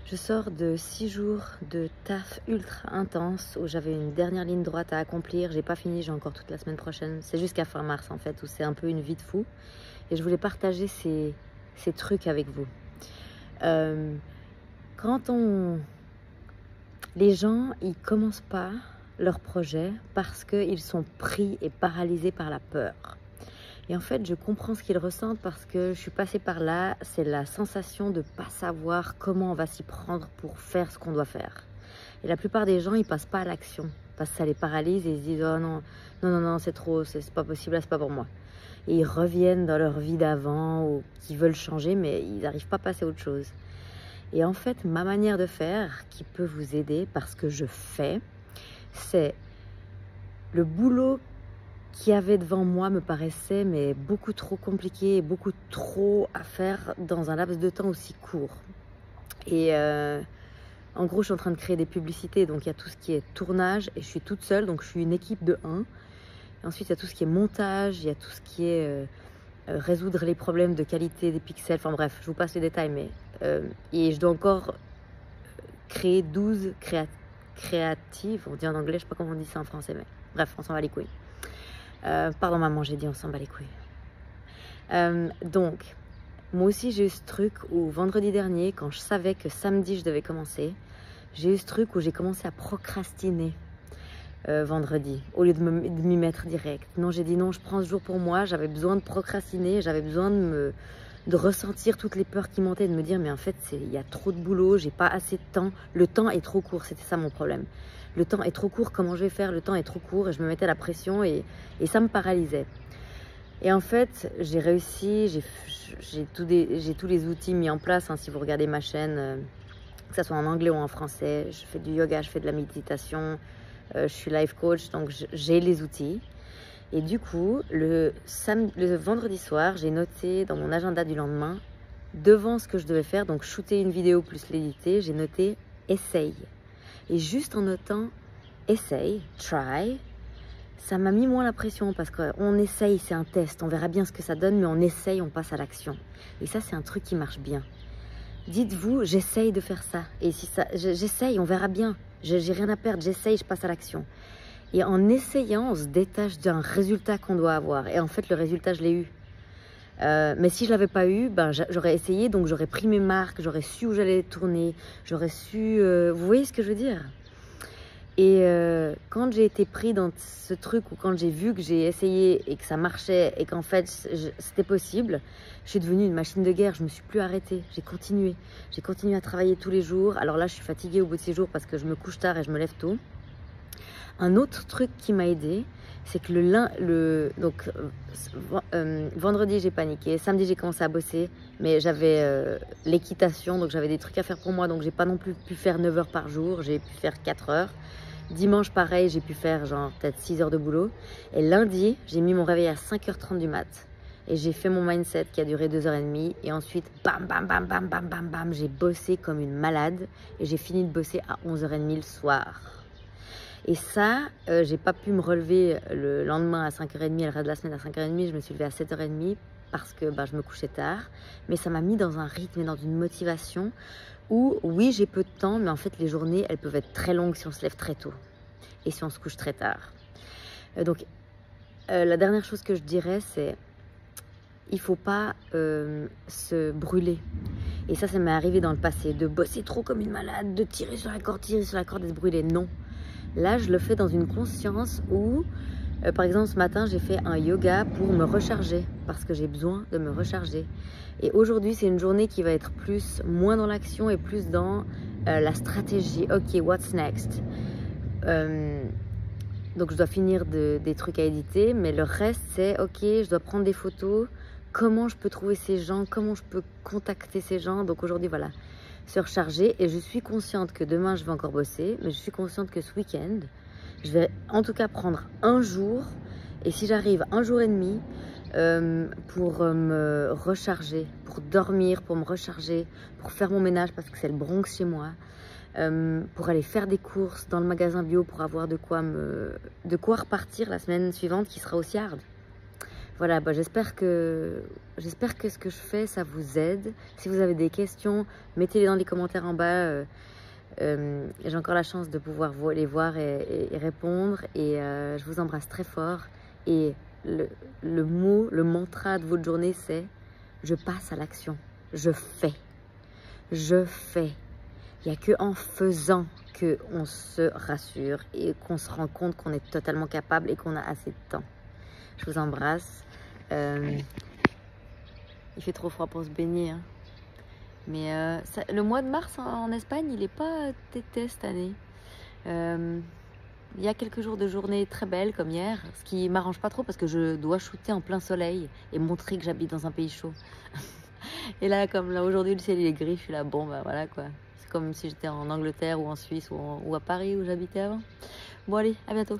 Je sors de 6 jours de taf ultra intense où j'avais une dernière ligne droite à accomplir. J'ai pas fini, j'ai encore toute la semaine prochaine. C'est jusqu'à fin mars en fait, où c'est un peu une vie de fou. Et je voulais partager ces trucs avec vous. Quand les gens, ils commencent pas leur projet parce qu'ils sont pris et paralysés par la peur. Et en fait, je comprends ce qu'ils ressentent parce que je suis passée par là. C'est la sensation de ne pas savoir comment on va s'y prendre pour faire ce qu'on doit faire. Et la plupart des gens, ils passent pas à l'action parce que ça les paralyse et ils se disent « Oh non, non, non, non, c'est trop, c'est pas possible, là, c'est pas pour moi. » Et ils reviennent dans leur vie d'avant ou qui veulent changer, mais ils n'arrivent pas à passer à autre chose. Et en fait, ma manière de faire qui peut vous aider parce que je fais, c'est le boulot qui avait devant moi me paraissait mais beaucoup trop compliqué et beaucoup trop à faire dans un laps de temps aussi court. Et en gros, je suis en train de créer des publicités, donc il y a tout ce qui est tournage et je suis toute seule, donc je suis une équipe de 1. Et ensuite, il y a tout ce qui est montage, il y a tout ce qui est résoudre les problèmes de qualité des pixels, enfin bref, je vous passe les détails, mais et je dois encore créer 12 créatives, on dit en anglais, je sais pas comment on dit ça en français, mais bref, on s'en va les couilles. Pardon maman, j'ai dit on s'en bat les couilles. Donc, moi aussi j'ai eu ce truc où vendredi dernier, quand je savais que samedi je devais commencer, j'ai eu ce truc où j'ai commencé à procrastiner vendredi, au lieu de m'y mettre direct. Non, j'ai dit non, je prends ce jour pour moi, j'avais besoin de procrastiner, j'avais besoin de ressentir toutes les peurs qui montaient, de me dire mais en fait il y a trop de boulot, j'ai pas assez de temps, le temps est trop court, c'était ça mon problème. Le temps est trop court, comment je vais faire? Le temps est trop court et je me mettais la pression et ça me paralysait. Et en fait, j'ai réussi, j'ai tous les outils mis en place. Hein, si vous regardez ma chaîne, que ce soit en anglais ou en français, je fais du yoga, je fais de la méditation, je suis life coach, donc j'ai les outils. Et du coup, le vendredi soir, j'ai noté dans mon agenda du lendemain, devant ce que je devais faire, donc shooter une vidéo plus l'éditer, j'ai noté « essaye ». Et juste en notant « essaye »,« try », ça m'a mis moins la pression parce qu'on essaye, c'est un test, on verra bien ce que ça donne, mais on essaye, on passe à l'action. Et ça, c'est un truc qui marche bien. Dites-vous « j'essaye de faire ça ». Et si ça, j'essaye, on verra bien. J'ai rien à perdre, j'essaye, je passe à l'action. Et en essayant, on se détache d'un résultat qu'on doit avoir. Et en fait, le résultat, je l'ai eu. Mais si je ne l'avais pas eu, ben, j'aurais essayé, donc j'aurais pris mes marques, j'aurais su où j'allais tourner, j'aurais su... vous voyez ce que je veux dire? Et quand j'ai été pris dans ce truc, ou quand j'ai vu que j'ai essayé et que ça marchait, et qu'en fait c'était possible, je suis devenue une machine de guerre, je ne me suis plus arrêtée, j'ai continué à travailler tous les jours. Alors là, je suis fatiguée au bout de ces jours parce que je me couche tard et je me lève tôt. Un autre truc qui m'a aidée, c'est que vendredi j'ai paniqué, samedi j'ai commencé à bosser, mais j'avais l'équitation, donc j'avais des trucs à faire pour moi, donc j'ai pas non plus pu faire 9 heures par jour, j'ai pu faire 4 heures. Dimanche pareil, j'ai pu faire genre peut-être 6 heures de boulot. Et lundi, j'ai mis mon réveil à 5h30 du mat. Et j'ai fait mon mindset qui a duré 2h30. Et ensuite, bam, bam, bam, bam, bam, bam, bam, j'ai bossé comme une malade. Et j'ai fini de bosser à 11h30 le soir. Et ça, j'ai pas pu me relever le lendemain à 5h30, le reste de la semaine à 5h30, je me suis levée à 7h30 parce que je me couchais tard. Mais ça m'a mis dans un rythme et dans une motivation où, oui, j'ai peu de temps, mais en fait, les journées, elles peuvent être très longues si on se lève très tôt et si on se couche très tard. Donc, la dernière chose que je dirais, c'est il ne faut pas se brûler. Et ça m'est arrivé dans le passé, de bosser trop comme une malade, de tirer sur la corde et se brûler. Non. Là, je le fais dans une conscience où, par exemple, ce matin, j'ai fait un yoga pour me recharger, parce que j'ai besoin de me recharger. Et aujourd'hui, c'est une journée qui va être moins dans l'action et plus dans la stratégie. Ok, what's next? Donc, je dois finir des trucs à éditer, mais le reste, c'est ok, je dois prendre des photos. Comment je peux trouver ces gens? Comment je peux contacter ces gens? Donc, aujourd'hui, voilà. Se recharger, et je suis consciente que demain je vais encore bosser, mais je suis consciente que ce week-end je vais en tout cas prendre un jour, et si j'arrive un jour et demi pour me recharger, pour dormir, pour me recharger, pour faire mon ménage parce que c'est le Bronx chez moi, pour aller faire des courses dans le magasin bio pour avoir de quoi repartir la semaine suivante qui sera aussi hard. Voilà, bah, j'espère que ce que je fais, ça vous aide. Si vous avez des questions, mettez-les dans les commentaires en bas. J'ai encore la chance de pouvoir les voir et répondre. Et je vous embrasse très fort. Et le mot, le mantra de votre journée, c'est « Je passe à l'action. Je fais. Je fais. » Il n'y a qu'en faisant qu'on se rassure et qu'on se rend compte qu'on est totalement capable et qu'on a assez de temps. Je vous embrasse. Il fait trop froid pour se baigner. Hein. Mais le mois de mars en Espagne, il n'est pas tété cette année. Il y a quelques jours de journée très belles comme hier, ce qui m'arrange pas trop parce que je dois shooter en plein soleil et montrer que j'habite dans un pays chaud. Et là, comme là aujourd'hui le ciel il est gris, je suis là, bon bah voilà quoi. C'est comme si j'étais en Angleterre ou en Suisse ou à Paris où j'habitais avant. Bon allez, à bientôt.